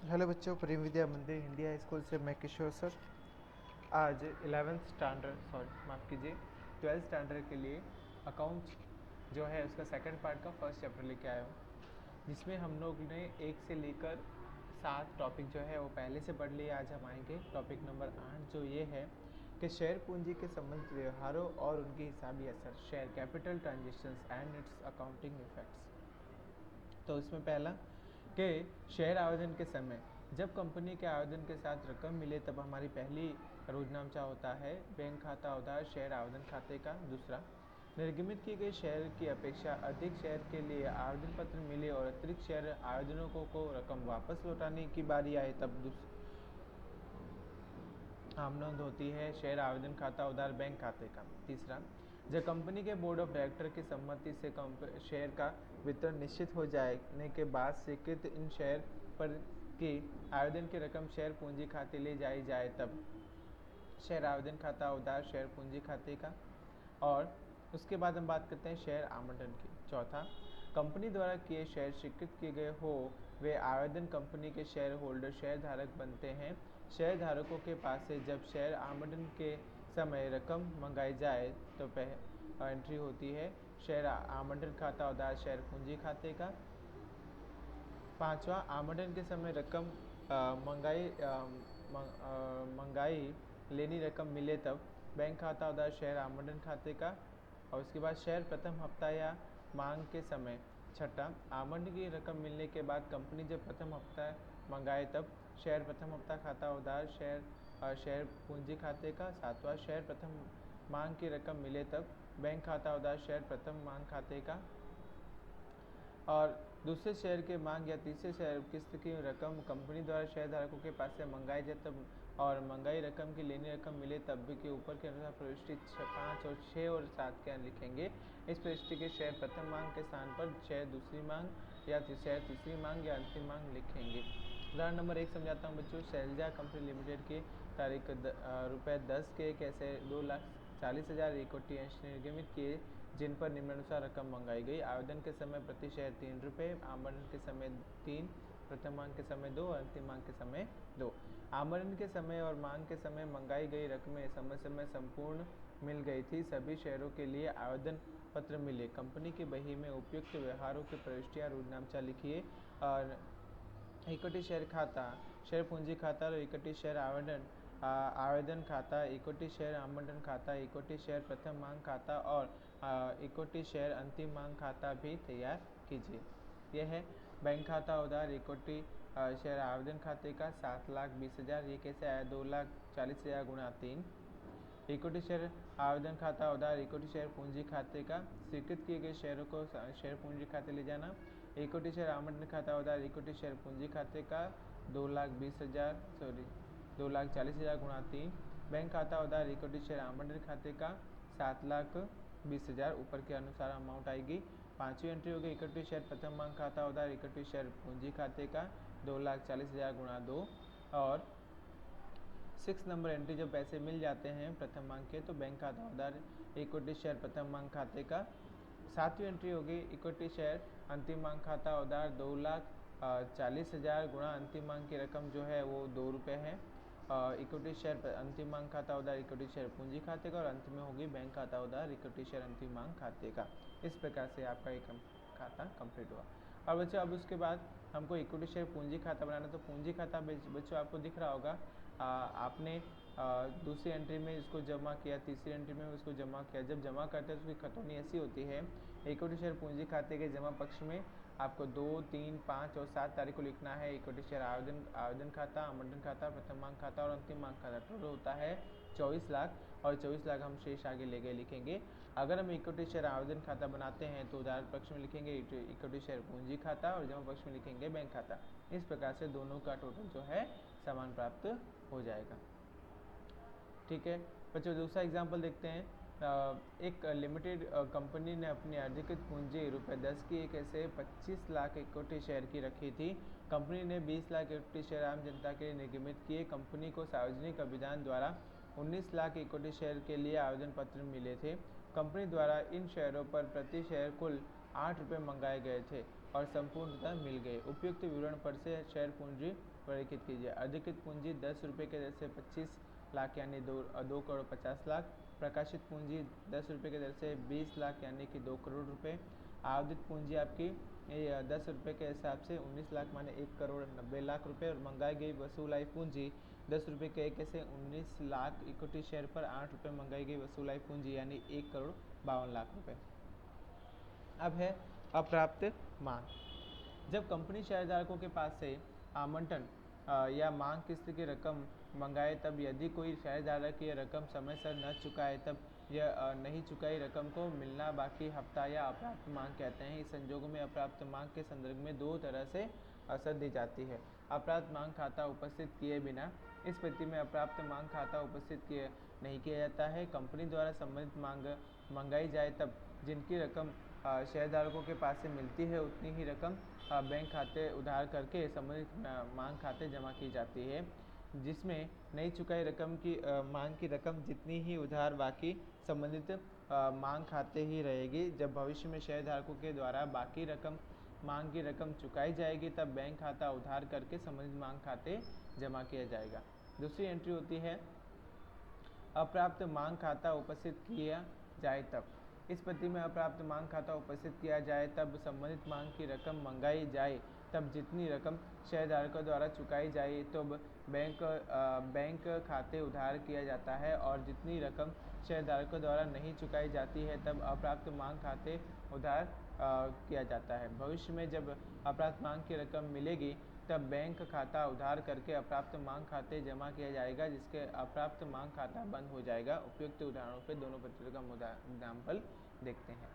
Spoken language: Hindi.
हेलो बच्चों, प्रेम विद्या मंदिर हिंदी हाई स्कूल से मैं किशोर सर आज 11th स्टैंडर्ड माफ़ कीजिए 12th स्टैंडर्ड के लिए अकाउंट्स जो है उसका सेकंड पार्ट का फर्स्ट चैप्टर लेके आया हूँ, जिसमें हम लोग ने 1 से लेकर 7 टॉपिक जो है वो पहले से पढ़ लिए। आज हम आएंगे टॉपिक नंबर 8 जो ये है कि शेयर पूंजी के संबंधित व्यवहारों और उनके हिसाबी असर, share capital transactions and it's accounting effects. तो इसमें पहला कि शेयर आवेदन के समय जब कंपनी के आवेदन के साथ रकम मिले तब हमारी पहली रोजनामचा होता है बैंक खाता उधार शेयर आवेदन खाते का। दूसरा, निर्गमित की गई शेयर की अपेक्षा अधिक शेयर के लिए आवेदन पत्र मिले और अतिरिक्त शेयर आवेदकों को रकम वापस लौटाने की बारी आए तब आमदन होती है शेयर आवेदन खाता उधार बैंक खाते का। तीसरा, जब कंपनी के बोर्ड ऑफ डायरेक्टर की सम्मति से शेयर का वितरण निश्चित हो जाने के बाद स्वीकृत इन शेयर पर की आवेदन की रकम शेयर पूंजी खाते ले जाई जाए तब शेयर आवेदन खाता उधार शेयर पूंजी खाते का। और उसके बाद हम बात करते हैं शेयर आवंटन की। चौथा, कंपनी द्वारा किए शेयर स्वीकृत किए गए हो वे आवेदन कंपनी के शेयर होल्डर शेयर धारक बनते हैं। शेयर धारकों के पास से जब शेयर आवंटन के समय रकम मंगाई जाए तो एंट्री होती है शेयर आवंटन खाता उधार शेयर पूंजी खाते का। पांचवा, आवंटन के समय रकम मंगाई लेनी रकम मिले तब बैंक खाता उधार शेयर आवंटन खाते का। और उसके बाद शेयर प्रथम हफ्ता या मांग के समय। छठा, आवंटन की रकम मिलने के बाद कंपनी जब प्रथम हफ्ता मंगाए तब शेयर प्रथम हफ्ता खाता उधार शेयर पूंजी खाते का। सातवां, शेयर प्रथम मांग की रकम मिले तब बैंक खाता उधार शेयर प्रथम मांग खाते का। और दूसरे शेयर के मांग या तीसरे शेयर किस्त की रकम कंपनी द्वारा शेयरधारकों के पास से मंगाई जाए तब और मंगाई रकम की लेनी रकम मिले तब के ऊपर के अनुसार प्रविष्टि 5 और 6 और 7 के लिखेंगे। इस प्रविष्टि के शेयर प्रथम मांग के स्थान पर शेयर दूसरी मांग या शेयर तीसरी मांग या अंतिम मांग लिखेंगे। उदाहरण नंबर 1 समझाता हूँ बच्चों। शैलजा कंपनी लिमिटेड की तारीख ₹10 के कैसे 2,40,000 इक्विटी अंश निर्गमित किए जिन पर निम्नानुसार रकम मंगाई गई। आवेदन के समय प्रति शेयर ₹3, आवंटन के समय 3, प्रथम मांग के समय 2 और अंतिम मांग के समय 2। आवंटन के समय और मांग के समय मंगाई गई रकमें समय समय संपूर्ण मिल गई थी। सभी शेयरों के लिए आवेदन पत्र मिले। कंपनी की बही में उपयुक्त व्यवहारों की प्रविष्टियां रोजनामचा लिखिए। और इक्विटी शेयर खाता, शेयर पूंजी खाता और इक्विटी शेयर आवेदन खाता, इक्विटी शेयर आवंटन खाता, इक्विटी शेयर प्रथम मांग खाता और इक्विटी शेयर अंतिम मांग खाता भी तैयार कीजिए। यह है बैंक खाता उधार इक्विटी शेयर आवेदन खाते का 7,20,000। ये कैसे आया? 2,40,000 गुणा 3। इक्विटी शेयर आवेदन खाता उधार इक्विटी शेयर पूंजी खाते का स्वीकृत किए गए शेयरों को शेयर पूंजी खाते ले जाना। इक्विटी शेयर आवंटन खाता उधार इक्विटी शेयर पूंजी खाते का 2,40,000 गुणा 3। बैंक खाता उधार इक्विटी शेयर आवंटन खाते का 7,20,000 ऊपर के अनुसार अमाउंट आएगी। पांचवी एंट्री होगी इक्विटी शेयर प्रथम मांग खाता उधार इक्विटी शेयर पूंजी खाते का 2,40,000 गुणा 2। और 6 नंबर एंट्री जब पैसे मिल जाते हैं प्रथम मांग के तो बैंक खाता उधार इक्विटी शेयर प्रथम मांग खाते का। 7वीं एंट्री होगी इक्विटी शेयर अंतिम मांग खाता उधार 2,40,000 गुणा अंतिम मांग की रकम जो है वो ₹2 है। इक्विटी शेयर अंतिम मांग खाता उधार इक्विटी शेयर पूंजी खाते का। और अंत में होगी बैंक खाता उधार इक्विटी शेयर अंतिम मांग खाते का। इस प्रकार से आपका एक खाता कंप्लीट हुआ। और बच्चों अब उसके बाद हमको इक्विटी शेयर पूंजी खाता बनाना। तो पूंजी खाता बच्चों आपको दिख रहा होगा। आपने दूसरी एंट्री में इसको जमा किया, तीसरी एंट्री में उसको जमा किया। जब जमा करते हैं तो उसकी खतौनी ऐसी होती है। इक्विटी शेयर पूंजी खाते के जमा पक्ष में आपको 2, 3, 5 और 7 तारीख को लिखना है। इक्विटी शेयर आवेदन खाता, आवंटन खाता, प्रथम मांग खाता और अंतिम मांग खाता। टोटल होता है 24 लाख और 24 लाख हम शेष आगे ले गए लिखेंगे। अगर हम इक्विटी शेयर आवेदन खाता बनाते हैं तो उधार पक्ष में लिखेंगे इक्विटी शेयर पूंजी खाता और जमा पक्ष में लिखेंगे बैंक खाता। इस प्रकार से दोनों का टोटल जो है समान प्राप्त हो जाएगा। ठीक है बच्चों, दूसरा एग्जाम्पल देखते हैं। एक लिमिटेड कंपनी ने अपनी अधिकृत पूंजी ₹10 की एक ऐसे 25 लाख इक्विटी शेयर की रखी थी। कंपनी ने 20 लाख इक्विटी शेयर आम जनता के लिए निर्गमित किए। कंपनी को सार्वजनिक अभियान द्वारा 19 लाख इक्विटी शेयर के लिए आवेदन पत्र मिले थे। कंपनी द्वारा इन शेयरों पर प्रति शेयर कुल ₹8 मंगाए गए थे। और संपूर्णतः मिल गए। उपयुक्त विवरण पर से शेयर पूंजी वर्गीकृत कीजिए। अधिकृत पूंजी 10 रुपये के दर से 25 लाख यानी 2 करोड़ 50 लाख। प्रकाशित पूंजी 10 रुपये की दर से 20 लाख यानी कि 2 करोड़ रुपए। आवधिक पूंजी आपकी 10 रुपये के हिसाब से 19 लाख माने 1 करोड़ 90 लाख रुपए। और मंगाई गई वसूलाई पूंजी 10 रुपये के एक से 19 लाख। इक्विटी शेयर पर 8 रुपये मंगाई गई वसूलाई पूंजी यानी 1 करोड़ 52 लाख रुपए। अब है अप्राप्त मांग। जब कंपनी शेयरधारकों के पास से आवंटन या मांग किस्त की रकम मंगाए, तब यदि कोई शेयरधारक ये रकम समय से न चुकाए, तब यह नहीं चुकाई रकम को मिलना बाकी हफ्ता या अप्राप्त मांग कहते हैं। इस संजोगों में अप्राप्त मांग के संदर्भ में दो तरह से असर दी जाती है। अप्राप्त मांग खाता उपस्थित किए बिना। इस स्थिति में अप्राप्त मांग खाता उपस्थित किए नहीं किया जाता है। कंपनी द्वारा संबंधित मांग मंगाई जाए, तब जिनकी रकम शेयरधारकों के पास से मिलती है उतनी ही रकम बैंक खाते उधार करके संबंधित मांग खाते जमा की जाती है, जिसमें नहीं चुकाई रकम की मांग की रकम जितनी ही उधार बाकी संबंधित मांग खाते ही रहेगी। जब भविष्य में शेयरधारकों के द्वारा बाकी रकम मांग की रकम चुकाई जाएगी, तब बैंक खाता उधार करके संबंधित मांग खाते जमा किया जाएगा। दूसरी एंट्री होती है अप्राप्त मांग खाता उपस्थित किया जाए तब। इस स्थिति में अप्राप्त मांग खाता उपस्थित किया जाए, तब संबंधित मांग की रकम मंगाई जाए, तब जितनी रकम शेयरधारकों द्वारा चुकाई जाए तो बैंक खाते उधार किया जाता है, और जितनी रकम शेयरधारकों द्वारा नहीं चुकाई जाती है तब अप्राप्त मांग खाते उधार किया जाता है। भविष्य में जब अप्राप्त मांग की रकम मिलेगी, तब बैंक खाता उधार करके अप्राप्त मांग खाते जमा किया जाएगा, जिसके अप्राप्त मांग खाता बंद हो जाएगा। उपयुक्त उदाहरणों पर दोनों पद्धतियों का एग्जाम्पल देखते हैं।